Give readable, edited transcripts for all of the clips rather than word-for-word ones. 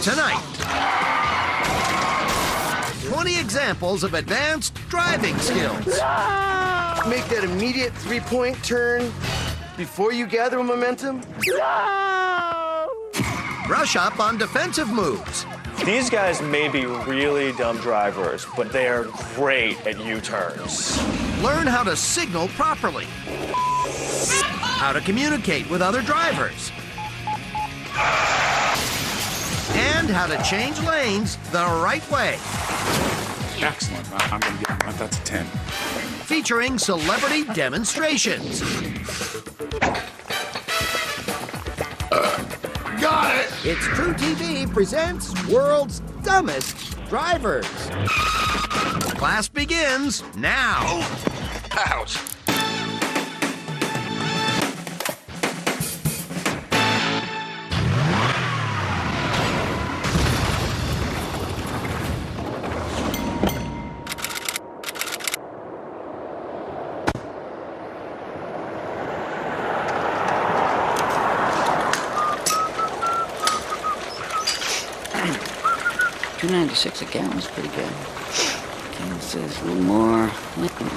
tonight. 20 examples of advanced driving skills. Make that immediate three-point turn before you gather momentum. Brush up on defensive moves. These guys may be really dumb drivers, but they are great at U-turns. Learn how to signal properly. How to communicate with other drivers. And how to change lanes the right way. Excellent. I'm going to give him that's a 10. Featuring celebrity demonstrations. Got it! It's True TV presents World's Dumbest Drivers. Class begins now. Ouch. $2.96 a gallon is pretty good. Okay, it says a little more.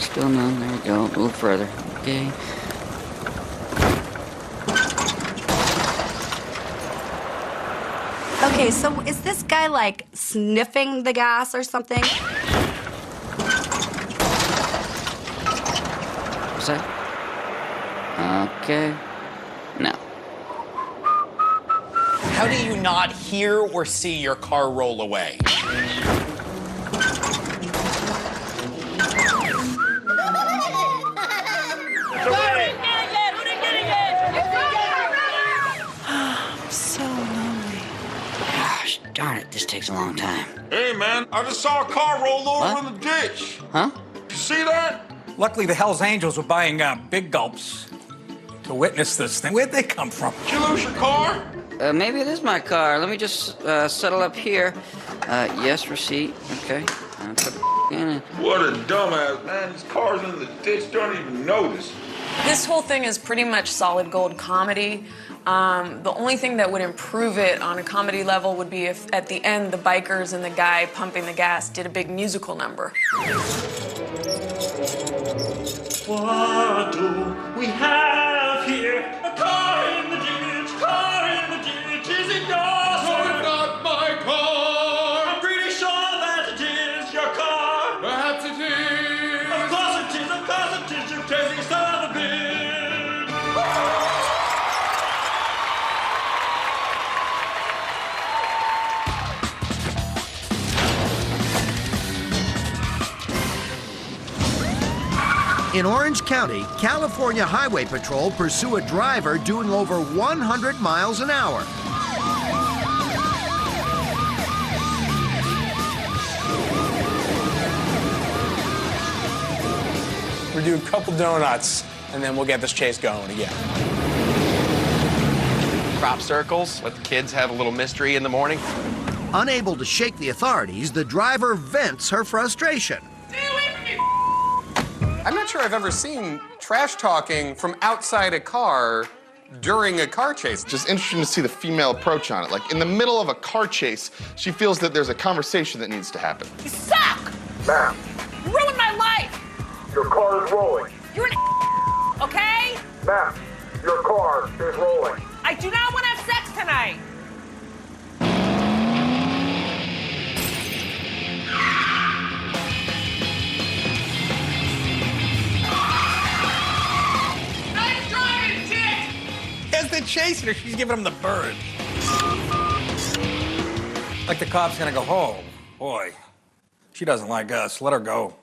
Still none. There we go. A little further. Okay. Okay, so is this guy like sniffing the gas or something? What's that? Okay. No. How do you not hear or see your car roll away? So lonely. Gosh, darn it, this takes a long time. Hey, man, I just saw a car roll over What? in the ditch. Huh? You see that? Luckily, the Hells Angels were buying big gulps to witness this thing. Where'd they come from? Did you lose your car? Maybe it is my car. Let me just settle up here. Yes, receipt. Okay. Put it in. What a dumbass, man. These cars in the ditch don't even notice. This whole thing is pretty much solid gold comedy. The only thing that would improve it on a comedy level would be if at the end the bikers and the guy pumping the gas did a big musical number. What do we have here? A car in the ditch, car in the ditch. Is it yours? No, it's not my car. I'm pretty sure that it is your car. Perhaps it is. Of course it is, you crazy son of a bitch. In Orange County, California Highway Patrol pursue a driver doing over 100 miles an hour. We're doing a couple donuts, and then we'll get this chase going again. Crop circles, let the kids have a little mystery in the morning. Unable to shake the authorities, the driver vents her frustration. I'm not sure I've ever seen trash talking from outside a car during a car chase. Just interesting to see the female approach on it. Like, in the middle of a car chase, she feels that there's a conversation that needs to happen. You suck! Ma'am, You ruined my life! your car is rolling. You're an okay? Ma'am, your car is rolling. I do not want to have sex tonight! Nice driving, Dick! As they're chasing her, she's giving him the bird. Like the cop's gonna go, oh, boy. She doesn't like us. Let her go.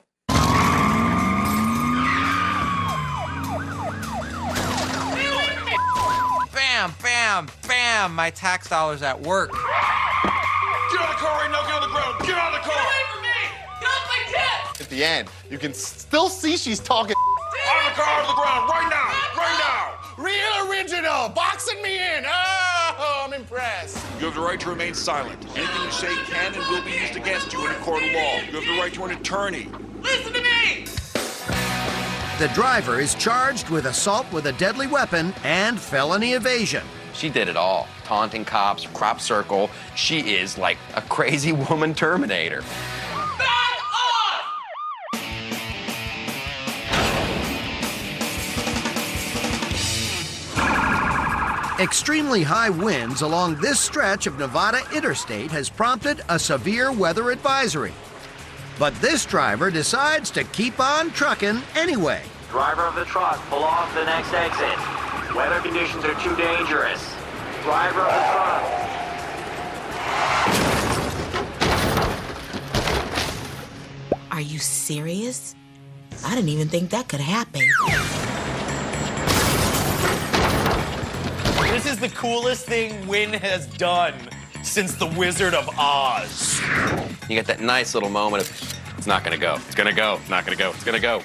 Bam, bam, bam, my tax dollars at work. Get on the car right now, get on the ground. Get on the car. Get away from me! Get off my tits! At the end, you can still see she's talking. On the car, on the ground, right now, right now. Real original, boxing me in. Oh, I'm impressed. You have the right to remain silent. Anything you say can and will be used against you in a court of law. You have the right to an attorney. Listen to me! The driver is charged with assault with a deadly weapon and felony evasion. She did it all. Taunting cops, crop circle. She is like a crazy woman Terminator. Extremely high winds along this stretch of Nevada Interstate has prompted a severe weather advisory. But this driver decides to keep on trucking anyway. Driver of the truck, pull off the next exit. Weather conditions are too dangerous. Driver of the truck. Are you serious? I didn't even think that could happen. This is the coolest thing Wynn has done since The Wizard of Oz. You get that nice little moment of, it's not gonna go, it's gonna go, it's not gonna go, it's gonna go.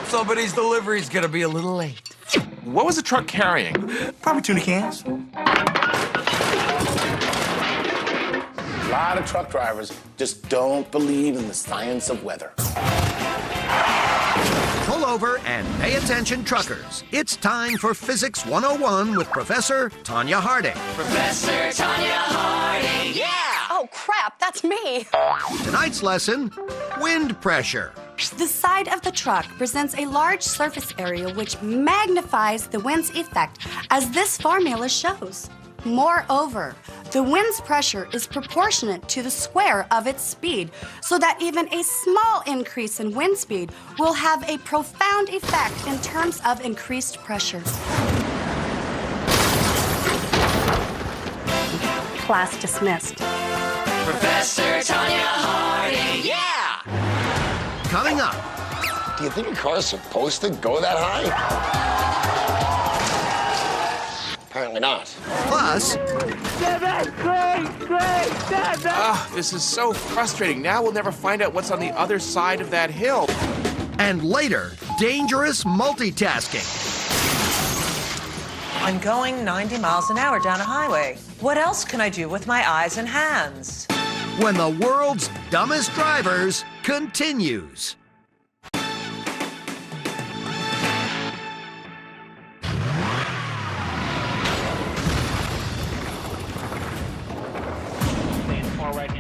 Somebody's delivery's gonna be a little late. What was the truck carrying? Probably tuna cans. A lot of truck drivers just don't believe in the science of weather. Pull over and pay attention, truckers. It's time for Physics 101 with Professor Tanya Harding. Professor Tanya Harding, yeah! Oh, crap, that's me. Tonight's lesson, wind pressure. The side of the truck presents a large surface area which magnifies the wind's effect, as this formula shows. Moreover, the wind's pressure is proportionate to the square of its speed, so that even a small increase in wind speed will have a profound effect in terms of increased pressure. Class dismissed. Professor Tanya Harding, yeah! Coming up. Do you think a car is supposed to go that high? Apparently not. Plus, This is so frustrating. Now we'll never find out what's on the other side of that hill. and later, dangerous multitasking. I'm going 90 miles an hour down a highway. What else can I do with my eyes and hands? When the world's dumbest drivers continues.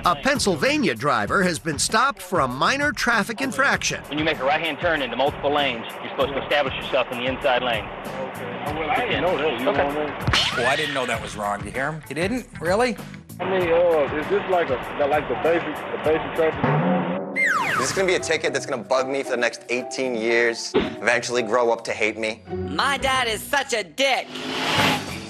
A Pennsylvania driver has been stopped for a minor traffic infraction. When you make a right-hand turn into multiple lanes, you're supposed to establish yourself in the inside lane. I didn't know that. Oh, I didn't know that was wrong. You hear him? You didn't? Really? I mean, is this like the basic traffic? Is this gonna be a ticket that's gonna bug me for the next 18 years? Eventually grow up to hate me? My dad is such a dick.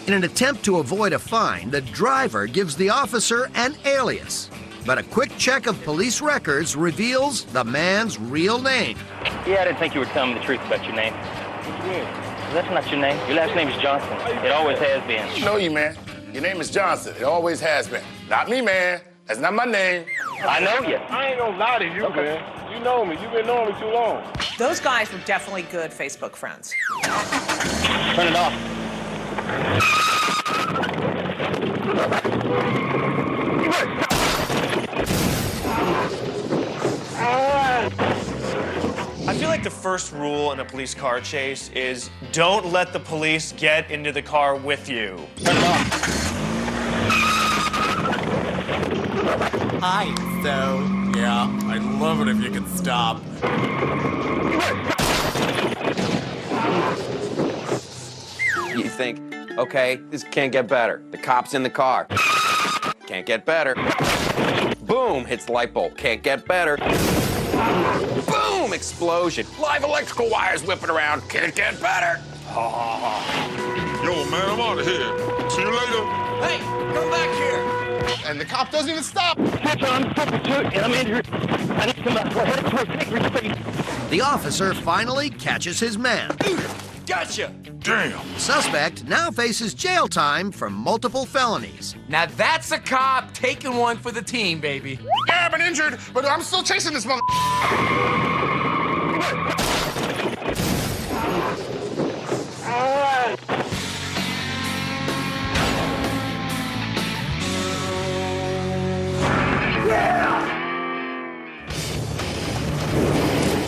In an attempt to avoid a fine, the driver gives the officer an alias. But a quick check of police records reveals the man's real name. Yeah, I didn't think you were telling me the truth about your name. That's not your name. Your last name is Johnson. It always has been. I know you, man. Your name is Johnson. It always has been. Not me, man. That's not my name. I know you. I ain't gonna lie to you, man. You know me. You've been knowing me too long. Those guys were definitely good Facebook friends. Turn it off. I feel like the first rule in a police car chase is don't let the police get into the car with you. Turn it off. Hi, so, yeah, I'd love it if you could stop. You think, okay, this can't get better. The cop's in the car. Can't get better. Boom, hits the light bulb. Can't get better. Boom, explosion. Live electrical wires whipping around. Can't get better. Yo, man, I'm out of here. See you later. Hey, come back here. And the cop doesn't even stop. I'm injured. I need somebody. The officer finally catches his man. Gotcha. Damn. The suspect now faces jail time for multiple felonies. Now that's a cop taking one for the team, baby. Yeah, I've been injured, but I'm still chasing this mother.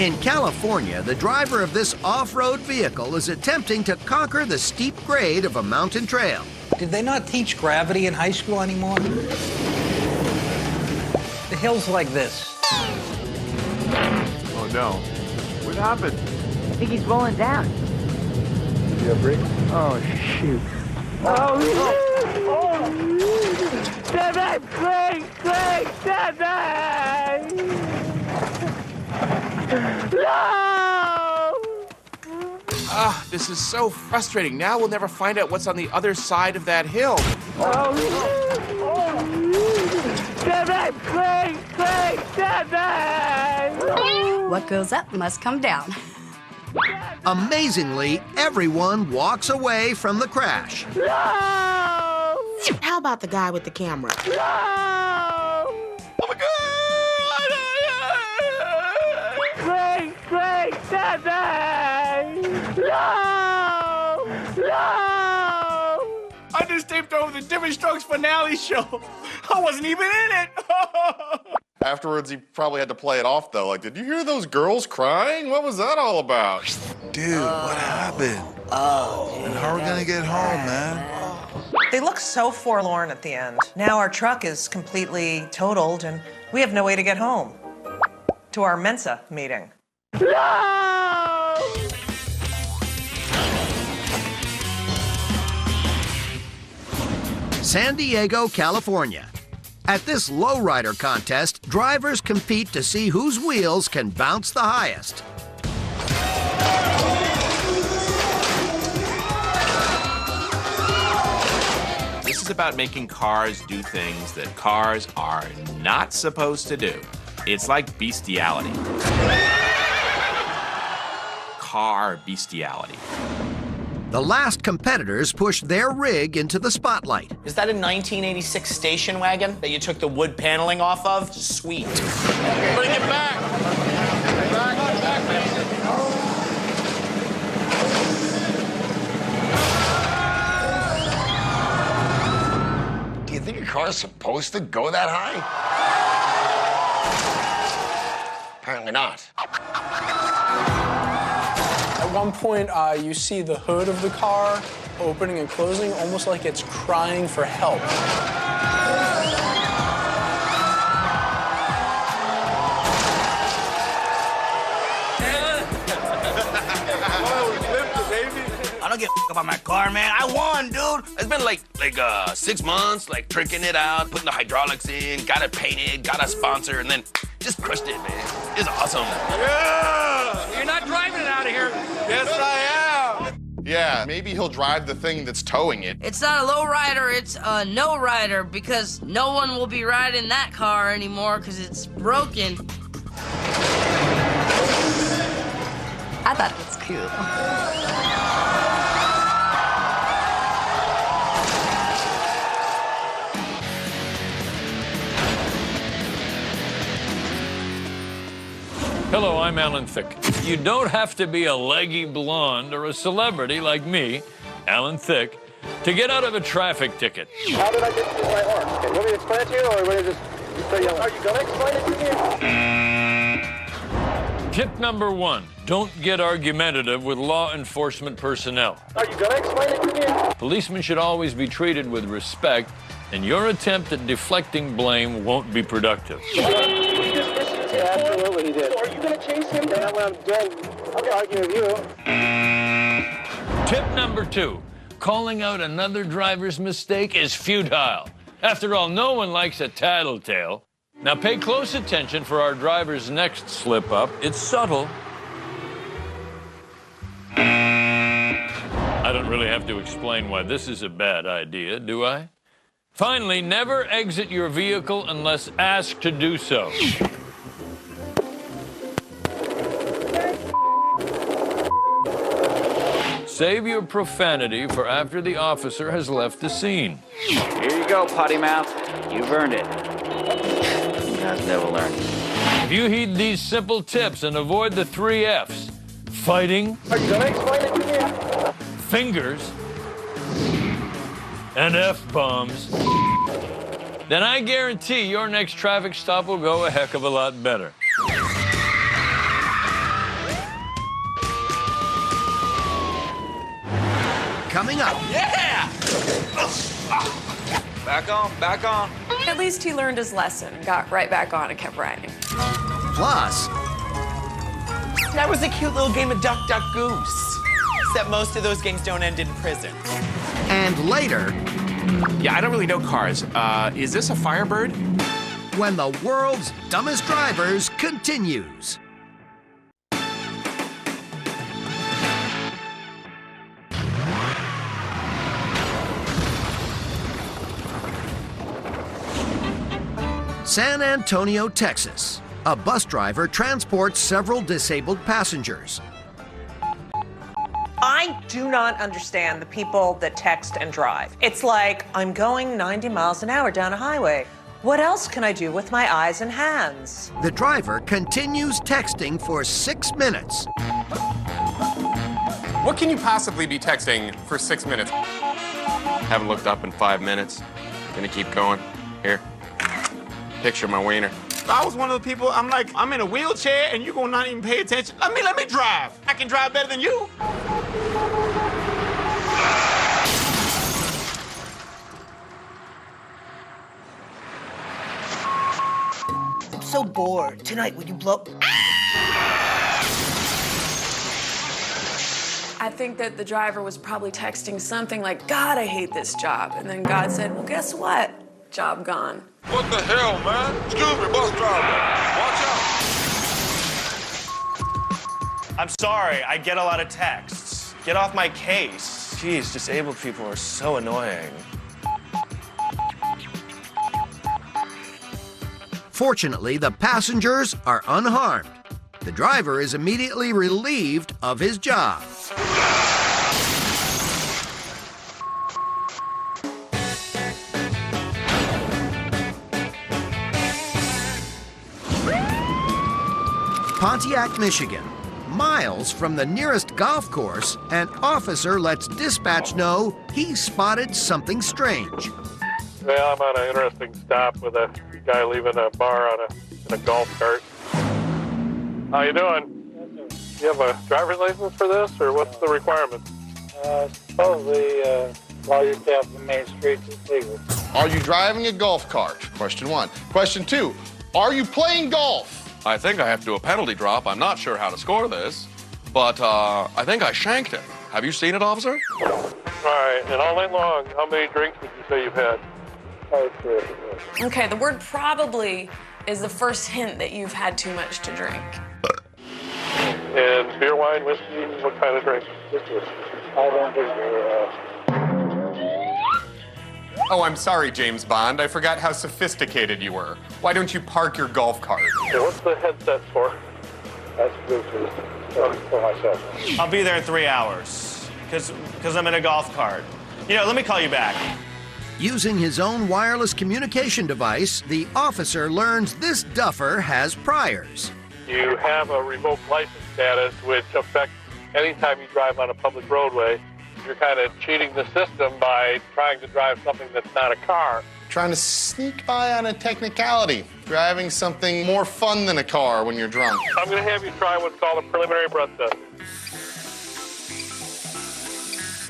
In California, the driver of this off-road vehicle is attempting to conquer the steep grade of a mountain trail. Did they not teach gravity in high school anymore? The hill's like this. Oh no. What happened? I think he's rolling down. Did you have brakes? Oh, shoot. Oh, Dad, quick, Dad! No! Ah, this is so frustrating. Now we'll never find out what's on the other side of that hill. Dad, quick, Dad! What goes up must come down. Amazingly, everyone walks away from the crash. No! How about the guy with the camera? No! Oh my God! Quick, Dad! No! I just taped over the Different Strokes finale show. I wasn't even in it. Afterwards, he probably had to play it off, though. Like, did you hear those girls crying? What was that all about? Dude, what happened? And how are we gonna get home, man? They look so forlorn at the end. Now our truck is completely totaled and we have no way to get home. To our Mensa meeting. No! San Diego, California. At this lowrider contest, drivers compete to see whose wheels can bounce the highest. This is about making cars do things that cars are not supposed to do. It's like bestiality. Car bestiality. The last competitors pushed their rig into the spotlight. Is that a 1986 station wagon that you took the wood paneling off of? Sweet. Bring it back. Do you think a car is supposed to go that high? Apparently not. At one point, you see the hood of the car opening and closing, almost like it's crying for help. I don't give a about my car, man. I won, dude. It's been like 6 months, like tricking it out, putting the hydraulics in, got it painted, got a sponsor, and then just crushed it, man. It's awesome. Yeah! You're not driving it out of here. Yes, I am. Yeah, maybe he'll drive the thing that's towing it. It's not a low rider, it's a no rider because no one will be riding that car anymore because it's broken. I thought it was cool. Hello, I'm Alan Thicke. You don't have to be a leggy blonde or a celebrity like me, Alan Thicke, to get out of a traffic ticket. How did I get to my arm? Okay, you want me to explain it to you, or want me to just tell you? Are you going to explain it to me? Tip number 1, don't get argumentative with law enforcement personnel. Are you going to explain it to me? Policemen should always be treated with respect, and your attempt at deflecting blame won't be productive. Absolutely, he did. So are you going to chase him down when I'm done? I'll argue with you. Tip number 2, calling out another driver's mistake is futile. After all, no one likes a tattletale. Now pay close attention for our driver's next slip-up. It's subtle. I don't really have to explain why this is a bad idea, do I? Finally, never exit your vehicle unless asked to do so. Save your profanity for after the officer has left the scene. Here you go, potty mouth. You've earned it. You guys never learn. If you heed these simple tips and avoid the 3 F's, fighting, Are you going to explain it to me? fingers, and F-bombs, then I guarantee your next traffic stop will go a heck of a lot better. coming up. Yeah! Back on, back on. At least he learned his lesson, got right back on and kept riding. Plus, That was a cute little game of Duck, Duck, Goose. Except most of those games don't end in prison. and later, Yeah, I don't really know cars. Is this a Firebird? when the world's dumbest drivers continues. San Antonio, Texas. A bus driver transports several disabled passengers. I do not understand the people that text and drive. It's like, I'm going 90 miles an hour down a highway. What else can I do with my eyes and hands? The driver continues texting for 6 minutes. What can you possibly be texting for 6 minutes? Haven't looked up in 5 minutes. Gonna keep going. Here. Picture my wiener. I was one of the people, I'm in a wheelchair and you're gonna not even pay attention. Let me drive. I can drive better than you. I'm so bored. Tonight, will you blow? I think that the driver was probably texting something like, God, I hate this job. And then God said, well, guess what? Job gone. What the hell, man? Excuse me, bus driver. Watch out. I'm sorry, I get a lot of texts. Get off my case. Jeez, disabled people are so annoying. Fortunately, the passengers are unharmed. The driver is immediately relieved of his job. Pontiac, Michigan. Miles from the nearest golf course, an officer lets dispatch know he spotted something strange. Well, I'm on an interesting stop with a guy leaving a bar on in a golf cart. How you doing? You have a driver's license for this, or what's the requirement? Supposedly, while you're down the main street, it's legal. Are you driving a golf cart? Question 1. Question 2, are you playing golf? I think I have to do a penalty drop. I'm not sure how to score this, but I think I shanked it. Have you seen it, officer? All right, and all night long, how many drinks would you say you've had? Okay, the word probably is the first hint that you've had too much to drink. And beer, wine, whiskey, what kind of drink? I don't think you're, Oh, I'm sorry, James Bond. I forgot how sophisticated you were. Why don't you park your golf cart? Okay, what's the headset for? That's Bluetooth. For myself. I'll be there in 3 hours, because I'm in a golf cart. You know, let me call you back. Using his own wireless communication device, the officer learns this duffer has priors. You have a revoked license status, which affects any time you drive on a public roadway. You're kind of cheating the system by trying to drive something that's not a car. Trying to sneak by on a technicality. Driving something more fun than a car when you're drunk. I'm going to have you try what's called a preliminary breath test.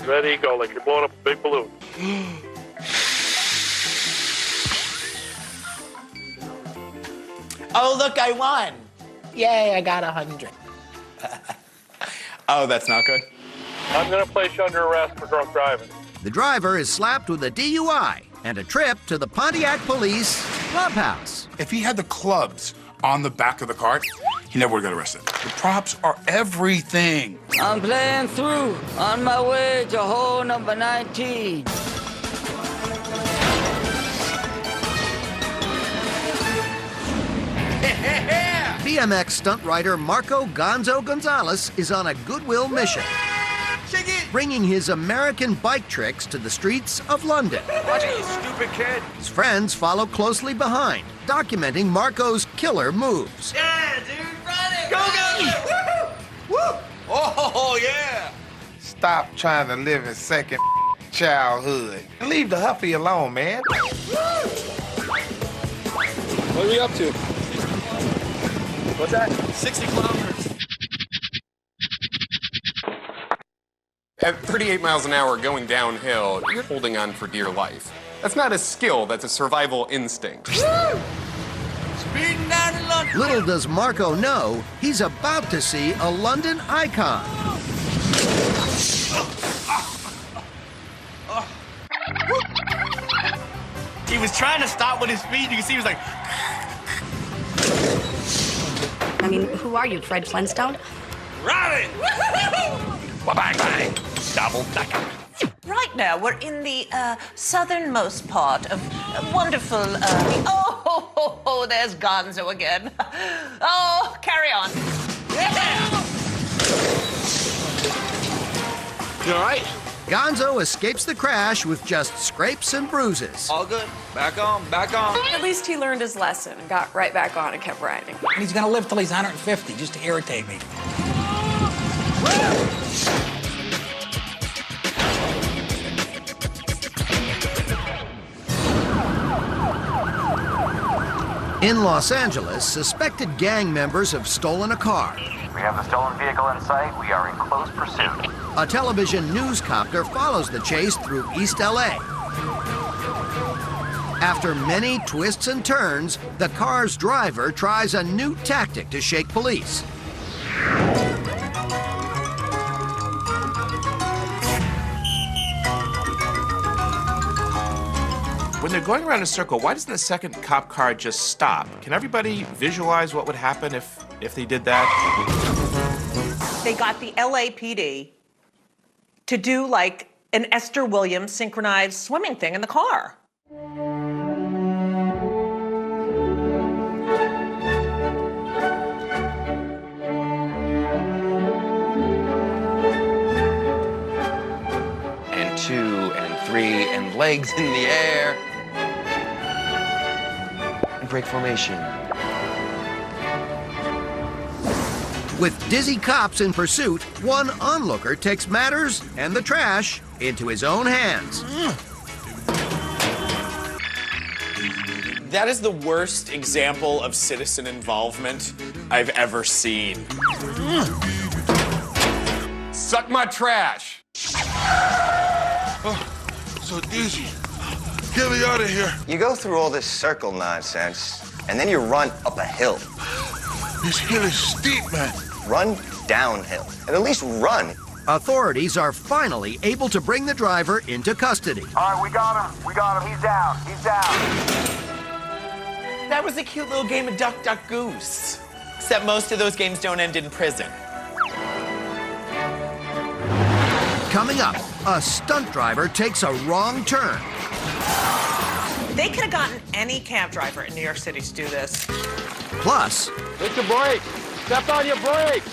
Ready, go, like you're blowing up a big balloon. Oh, look, I won. Yay, I got 100. Oh, that's not good. I'm going to place you under arrest for drunk driving. The driver is slapped with a DUI and a trip to the Pontiac Police clubhouse. If he had the clubs on the back of the cart, he never would have got arrested. The props are everything. I'm playing through on my way to hole number 19. BMX stunt rider Marco Gonzo Gonzalez is on a goodwill mission, bringing his American bike tricks to the streets of London. Watch it, you stupid kid. His friends follow closely behind, documenting Marco's killer moves. Yeah, dude, run it. Go, Woo! Oh, yeah. Stop trying to live in second childhood. Leave the Huffy alone, man. What are we up to? What's that? 60 kilometers. At 38 miles an hour going downhill, you're holding on for dear life. That's not a skill, that's a survival instinct. Speeding down in London. Little does Marco know, he's about to see a London icon. He was trying to stop with his feet. You can see he was like... I mean, who are you, Fred Flintstone? Robin! Bang, bang. Double decker. Right now, we're in the southernmost part of wonderful. Oh, there's Gonzo again. Oh, carry on. You all right? Gonzo escapes the crash with just scrapes and bruises. All good. Back on, back on. At least he learned his lesson and got right back on and kept riding. And he's gonna live till he's 150 just to irritate me. In Los Angeles, suspected gang members have stolen a car. We have the stolen vehicle in sight. We are in close pursuit. A television newscopter follows the chase through East LA. After many twists and turns, the car's driver tries a new tactic to shake police. When they're going around in a circle, why doesn't the second cop car just stop? Can everybody visualize what would happen if they did that? They got the LAPD to do like an Esther Williams synchronized swimming thing in the car. And 2 and 3 and legs in the air. And break formation. With dizzy cops in pursuit, one onlooker takes matters and the trash into his own hands. That is the worst example of citizen involvement I've ever seen. Suck my trash. Oh, so dizzy. Get me out of here. You go through all this circle nonsense, and then you run up a hill. This hill is steep, man. Run downhill, and at least run. Authorities are finally able to bring the driver into custody. All right, we got him. We got him. He's down. He's down. That was a cute little game of Duck, Duck, Goose. Except most of those games don't end in prison. Coming up, a stunt driver takes a wrong turn. They could have gotten any cab driver in New York City to do this. Plus, hit your brakes. Step on your brakes.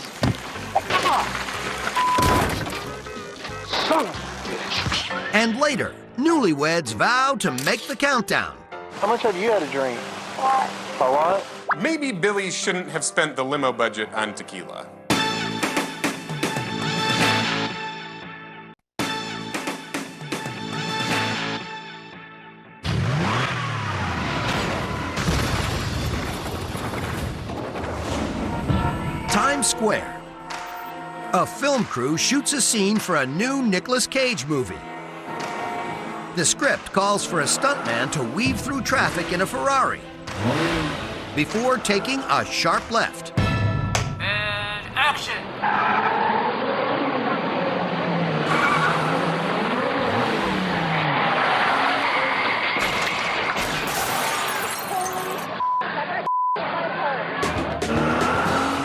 Son of a bitch. And later, newlyweds vow to make the countdown. How much have you had to drink? A lot? Maybe Billy shouldn't have spent the limo budget on tequila. Times Square. A film crew shoots a scene for a new Nicolas Cage movie. The script calls for a stuntman to weave through traffic in a Ferrari before taking a sharp left. And action.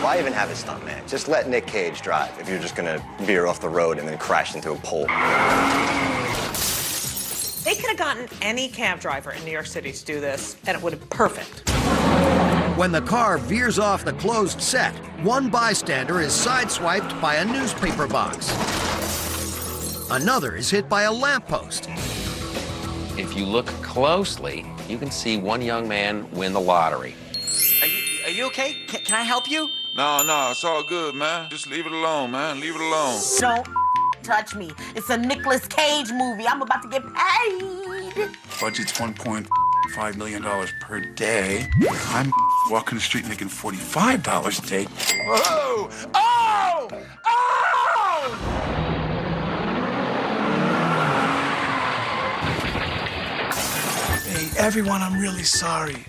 Why even have a stuntman? Just let Nick Cage drive if you're just gonna veer off the road and then crash into a pole. They could have gotten any cab driver in New York City to do this, and it would have been perfect. When the car veers off the closed set, one bystander is sideswiped by a newspaper box. Another is hit by a lamppost. If you look closely, you can see one young man win the lottery. Are you okay? Can I help you? No, it's all good, man. Just leave it alone, man. Leave it alone. Don't touch me. It's a Nicolas Cage movie. I'm about to get paid. Budget's $1.5 million per day. I'm walking the street making $45 a day. Whoa! Oh! Oh! Everyone, I'm really sorry.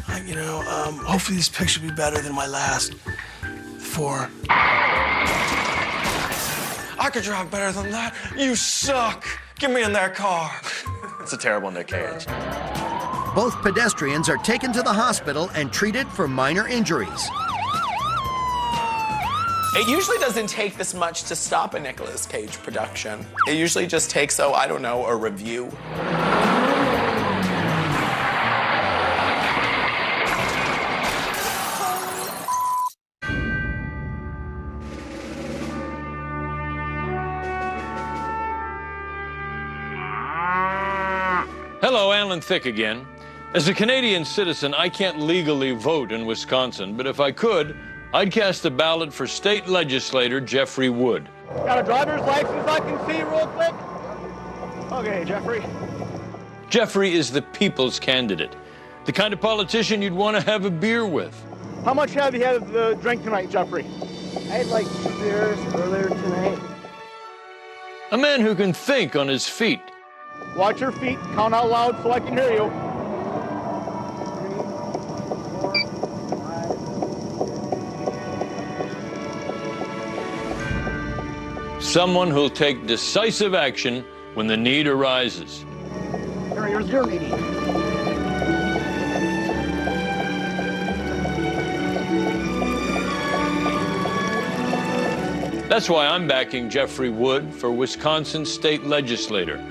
Hopefully this picture will be better than my last 4. I could drive better than that. You suck. Get me in that car. It's a terrible Nick Cage. Both pedestrians are taken to the hospital and treated for minor injuries. It usually doesn't take this much to stop a Nicolas Cage production. It usually just takes, I don't know, a review. Hello, Alan Thicke again. As a Canadian citizen, I can't legally vote in Wisconsin, but if I could, I'd cast a ballot for state legislator Jeffrey Wood. Got a driver's license I can see real quick? Okay, Jeffrey. Jeffrey is the people's candidate, the kind of politician you'd want to have a beer with. How much have you had to drink tonight, Jeffrey? I had like 2 beers earlier tonight. A man who can think on his feet. Watch your feet, count out loud so I can hear you. 3, 4, 5. Someone who'll take decisive action when the need arises. Here's your meeting. That's why I'm backing Jeffrey Wood for Wisconsin State Legislator.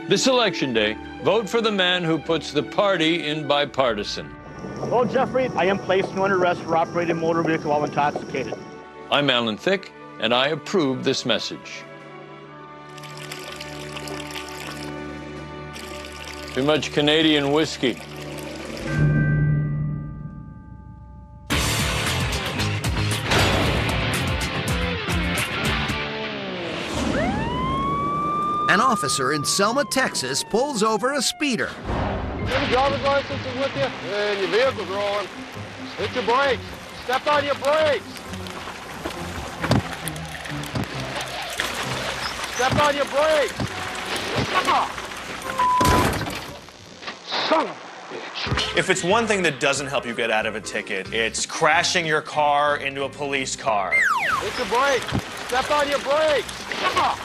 This election day, vote for the man who puts the party in bipartisan. Well, Jeffrey, I am placing you under arrest for operating a motor vehicle while intoxicated. I'm Alan Thicke, and I approve this message. Too much Canadian whiskey. An officer in Selma, Texas, pulls over a speeder. Your driver's license is with you? And your vehicle's rolling. Hit your brakes. Step on your brakes. Step on your brakes. Come on. Son of a bitch. If it's one thing that doesn't help you get out of a ticket, it's crashing your car into a police car. Hit your brakes. Step on your brakes. Come on.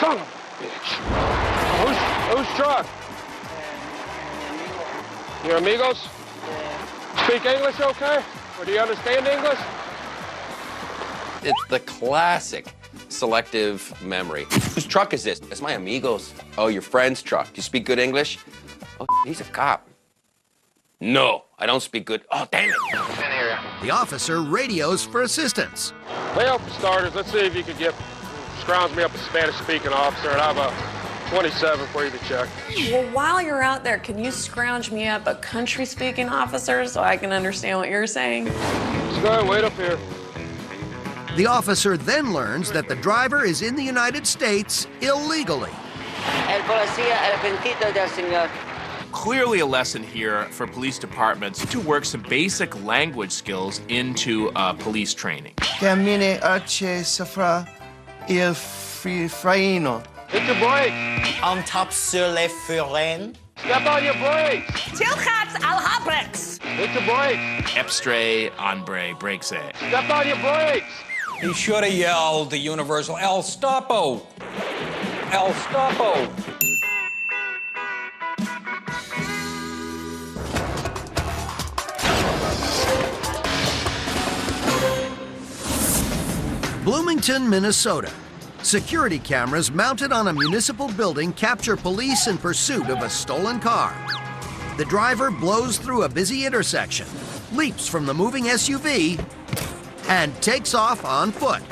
Son of a bitch. Whose truck? Your amigos? Speak English okay? Or do you understand English? It's the classic selective memory. Whose truck is this? It's my amigos. Oh, your friend's truck. You speak good English? Oh, he's a cop. No, I don't speak good. Oh, damn it. The officer radios for assistance. Well, for starters, let's see if you could scrounge me up a Spanish-speaking officer, and I have a 27 for you to check. Well, while you're out there, can you scrounge me up a country-speaking officer so I can understand what you're saying? Just go ahead and wait up here. The officer then learns that the driver is in the United States illegally. El policía arrepentido del señor. Clearly a lesson here for police departments to work some basic language skills into police training. Termine Arce Safra il Fraino. Hit your brake. On top sur les freins. Step on your brakes. Tilgats al habrex. Hit your brake. Epstre, ombre, brakes. Step on your brakes. He should have yelled the universal El Stopo. El Stopo. Bloomington, Minnesota. Security cameras mounted on a municipal building capture police in pursuit of a stolen car. The driver blows through a busy intersection, leaps from the moving SUV, and takes off on foot.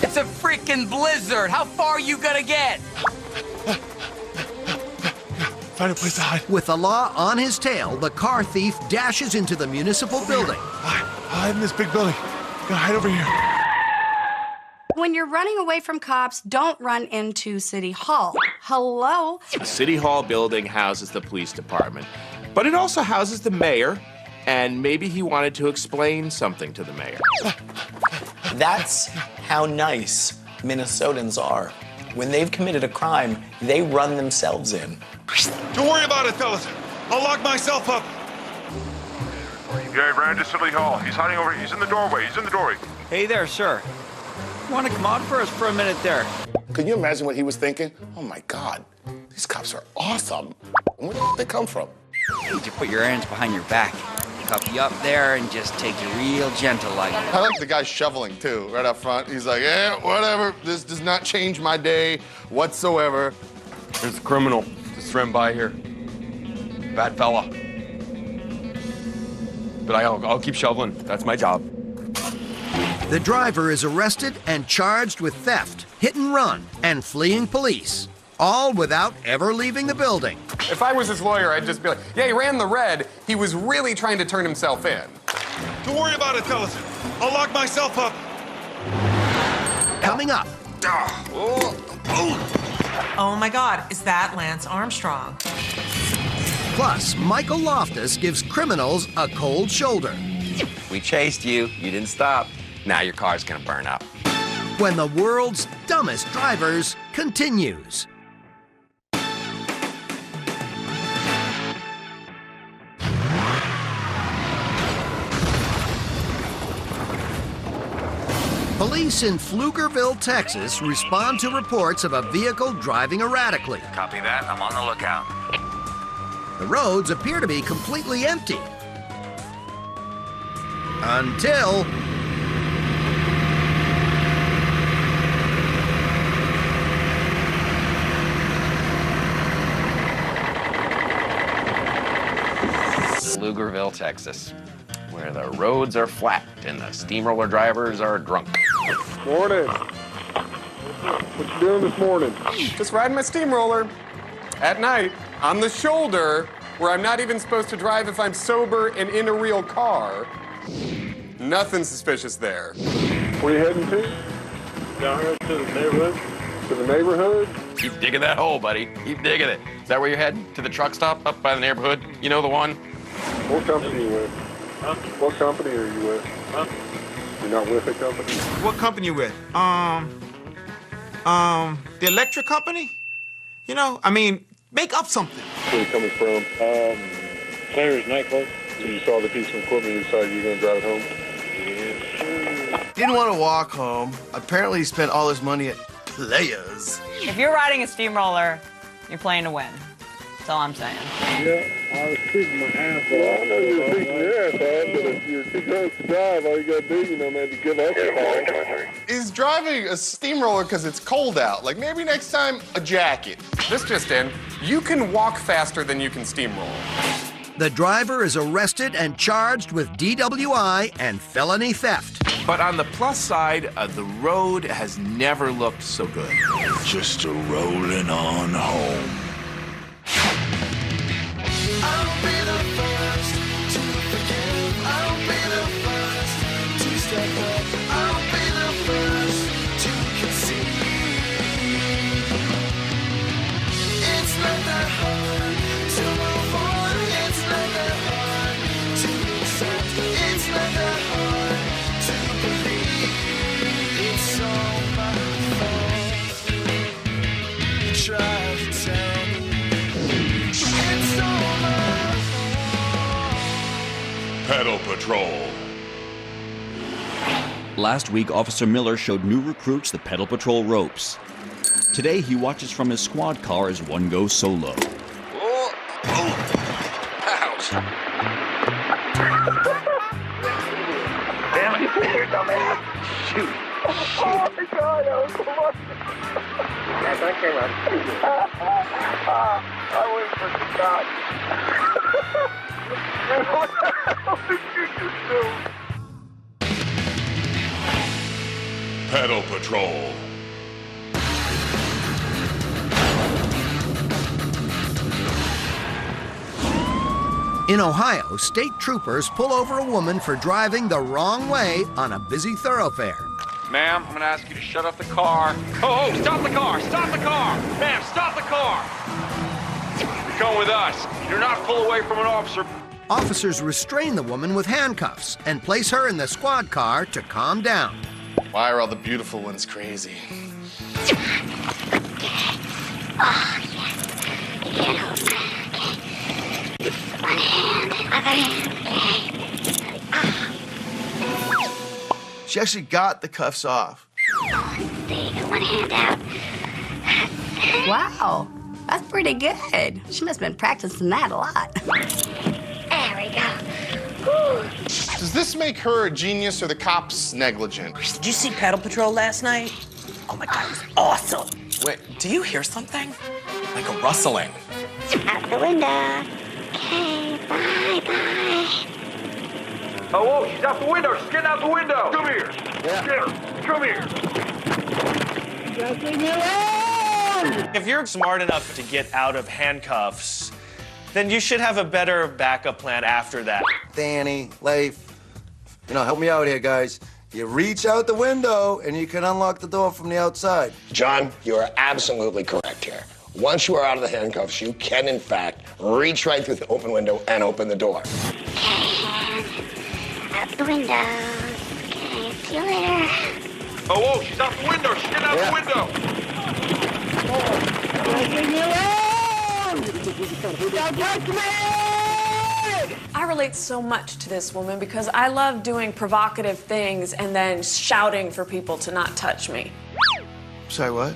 It's a freaking blizzard. How far are you gonna get? Find a place to hide. With the law on his tail, the car thief dashes into the municipal building. Hide in this big building. Gotta hide over here. When you're running away from cops, don't run into City Hall. Hello? The City Hall building houses the police department, but it also houses the mayor, and maybe he wanted to explain something to the mayor. That's how nice Minnesotans are. When they've committed a crime, they run themselves in. Don't worry about it, fellas. I'll lock myself up. Yeah, he ran to City Hall. He's hiding over here. He's in the doorway. He's in the doorway. Hey there, sir. Want to come out for us for a minute there? Can you imagine what he was thinking? Oh my God, these cops are awesome. Where did they come from? You need to put your hands behind your back. Cup you up there and just take it real gentle like. I like the guy shoveling too, right up front. He's like, yeah, whatever. This does not change my day whatsoever. There's a criminal just ran by here. Bad fella. But I'll keep shoveling. That's my job. The driver is arrested and charged with theft, hit and run, and fleeing police, all without ever leaving the building. If I was his lawyer, I'd just be like, yeah, he ran the red. He was really trying to turn himself in. Don't worry about it, fellas. I'll lock myself up. Coming up. Oh my God, is that Lance Armstrong? Plus, Michael Loftus gives criminals a cold shoulder. We chased you. You didn't stop. Now your car's gonna burn up. When the world's dumbest drivers continues. Police in Pflugerville, Texas respond to reports of a vehicle driving erratically. Copy that. I'm on the lookout. The roads appear to be completely empty. Until... Pflugerville, Texas, where the roads are flat and the steamroller drivers are drunk. Morning. What you doing this morning? Just riding my steamroller at night on the shoulder where I'm not even supposed to drive if I'm sober and in a real car. Nothing suspicious there. Where you heading to? Down here to the neighborhood. To the neighborhood? Keep digging that hole, buddy. Keep digging it. Is that where you're heading? To the truck stop up by the neighborhood? You know the one? What company are you with? Huh? What company are you with? Huh? You're not with a company? What company you with? The electric company? You know, I mean, make up something. Where are you coming from? Claire's nightclub. So you saw the piece of equipment, you decided you were going to drive it home? Yes. Didn't want to walk home. Apparently he spent all his money at Players. If you're riding a steamroller, you're playing to win. That's all I'm saying. Yeah, I was treating my ass off. Well, I know you were treating your ass off, but if you're too drunk to drive, all you got to do, you know, maybe give up the car. Is driving a steamroller because it's cold out? Like maybe next time, a jacket. This just in, you can walk faster than you can steamroll. The driver is arrested and charged with DWI and felony theft. But on the plus side, the road has never looked so good. Just a rolling on home. I'll be the first to forgive. I'll be the first to step up. I'll be the first to concede. It's not that hard to move on. It's not that hard to accept. It's not that hard to believe. It's all my fault. You try to tell me it's all my fault. Pedal Patrol. Last week, Officer Miller showed new recruits the Pedal Patrol ropes. Today, he watches from his squad car as one goes solo. Oh, oh. Ouch. Damn it, you dumbass. Shoot. Oh my God, that was so much. Yeah, that came out. I went for the shot. What the hell did you just do? Pedal Patrol. In Ohio, state troopers pull over a woman for driving the wrong way on a busy thoroughfare. Ma'am, I'm going to ask you to shut off the car. Oh, stop the car! Stop the car! Ma'am, stop the car! You're coming with us. Do not pull away from an officer. Officers restrain the woman with handcuffs and place her in the squad car to calm down. Why are all the beautiful ones crazy? She actually got the cuffs off. One hand out. Wow, that's pretty good. She must have been practicing that a lot. There we go. Whew. Does this make her a genius or the cops negligent? Did you see Pedal Patrol last night? Oh my God, it was awesome. Wait, do you hear something? Like a rustling. Out the window. Okay, bye-bye. Oh, whoa, she's out the window. She's getting out the window. Come here. Yeah. Get her. Come here. If you're smart enough to get out of handcuffs, then you should have a better backup plan after that. Danny, Leif, help me out here, guys. You reach out the window and you can unlock the door from the outside. John, you are absolutely correct here. Once you are out of the handcuffs, you can, in fact, reach right through the open window and open the door. Out the window. Okay, see you later. Oh, whoa, she's out the window. She's getting out the window. Don't touch me! I relate so much to this woman because I love doing provocative things and then shouting for people to not touch me. Sorry, what?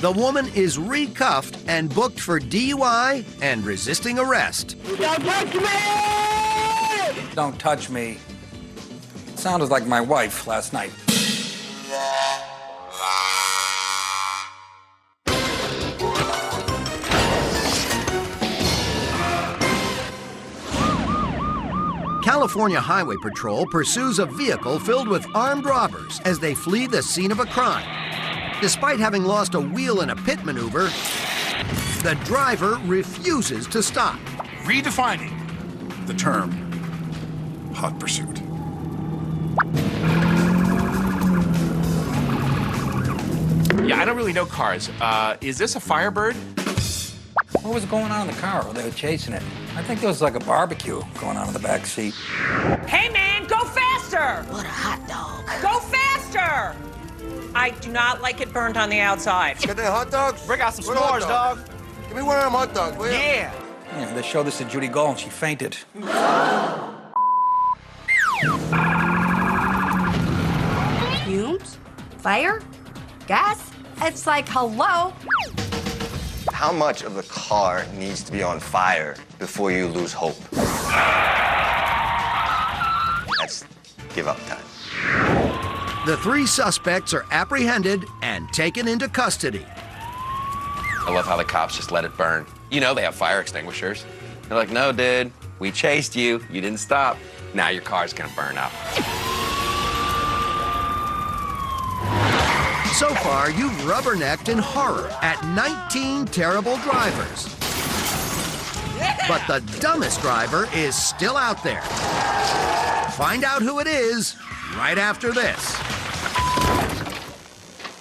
The woman is recuffed and booked for DUI and resisting arrest. Don't touch me! Don't touch me. It sounded like my wife last night. California Highway Patrol pursues a vehicle filled with armed robbers as they flee the scene of a crime. Despite having lost a wheel in a pit maneuver, the driver refuses to stop. Redefining the term hot pursuit. Yeah, I don't really know cars. Is this a Firebird? What was going on in the car while they were chasing it? I think there was like a barbecue going on in the back seat. Hey, man, go faster! What a hot dog. Go faster! I do not like it burnt on the outside. Got any hot dogs? Bring out some What s'mores, hot dog. Give me one of them hot dogs, will you? Yeah. Yeah, they showed this to Judy Gold and she fainted. Fumes? Fire? Gas? It's like, hello? How much of the car needs to be on fire before you lose hope? That's give up time. The three suspects are apprehended and taken into custody. I love how the cops just let it burn. They have fire extinguishers. They're like, no, dude, we chased you. You didn't stop. Now your car's gonna burn up. So far, you've rubbernecked in horror at 19 terrible drivers. But the dumbest driver is still out there. Find out who it is right after this.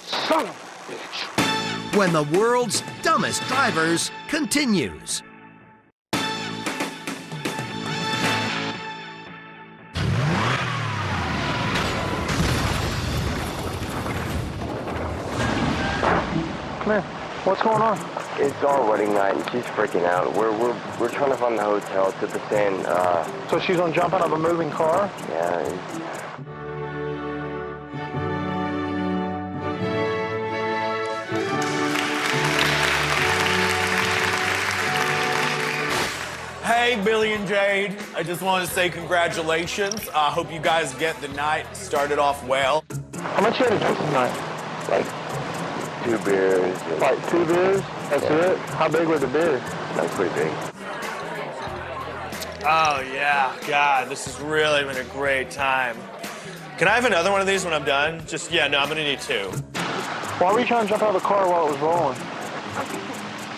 Son of a bitch. When the world's dumbest drivers continues. Come here. What's going on? It's all wedding night and she's freaking out. We're trying to find the hotel. It's at the San. So she's gonna jump out of a moving car? Yeah. Hey, Billy and Jade. I just want to say congratulations. I hope you guys get the night started off well. How much you had to drink tonight? Like 2 beers. Like 2 beers? That's it? How big were the beers? That's pretty big. Oh, yeah. God, this has really been a great time. Can I have another one of these when I'm done? No, I'm going to need 2. Why were you trying to jump out of the car while it was rolling?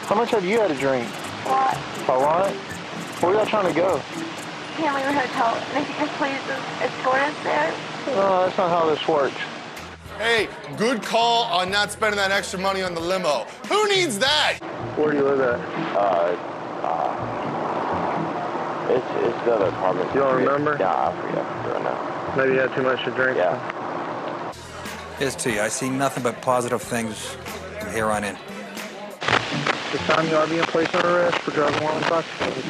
How much have you had to drink? What? A lot? Where are y'all trying to go? Family Hotel. And if you could please escort us there. No, that's not how this works. Hey, good call on not spending that extra money on the limo. Who needs that? Where do you live at? It's the other apartment. You don't remember? Yeah, I forget right now. Maybe you had too much to drink? Yeah. Here's to you. I see nothing but positive things from here on in. This time you are being placed on arrest for driving while intoxicated.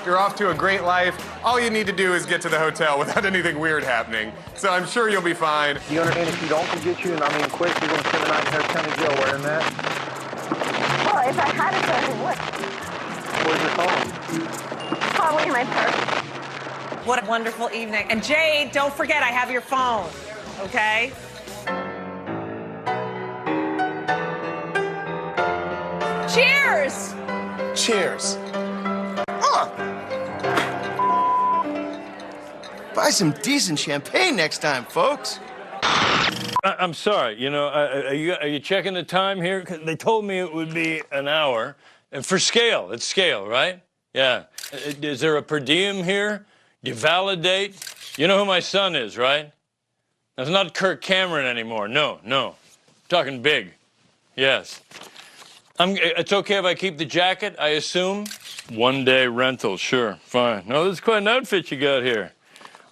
You're off to a great life. All you need to do is get to the hotel without anything weird happening. So I'm sure you'll be fine. You understand if you don't come get you, and I mean quick, you're going to spend the night in Harris County Jail wearing that? Well, if I had it, then I would. Where's your phone? Probably in my purse. What a wonderful evening. And Jade, don't forget, I have your phone, okay? Cheers! Cheers. Buy some decent champagne next time, folks. I'm sorry, you know, are you checking the time here? 'Cause they told me it would be an hour. And for scale, it's scale, right? Yeah. Is there a per diem here? Do you validate? You know who my son is, right? That's not Kirk Cameron anymore. No. I'm talking big. Yes. It's okay if I keep the jacket, I assume? 1 day rental, sure, fine. No, this is quite an outfit you got here.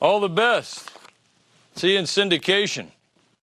All the best. See you in syndication.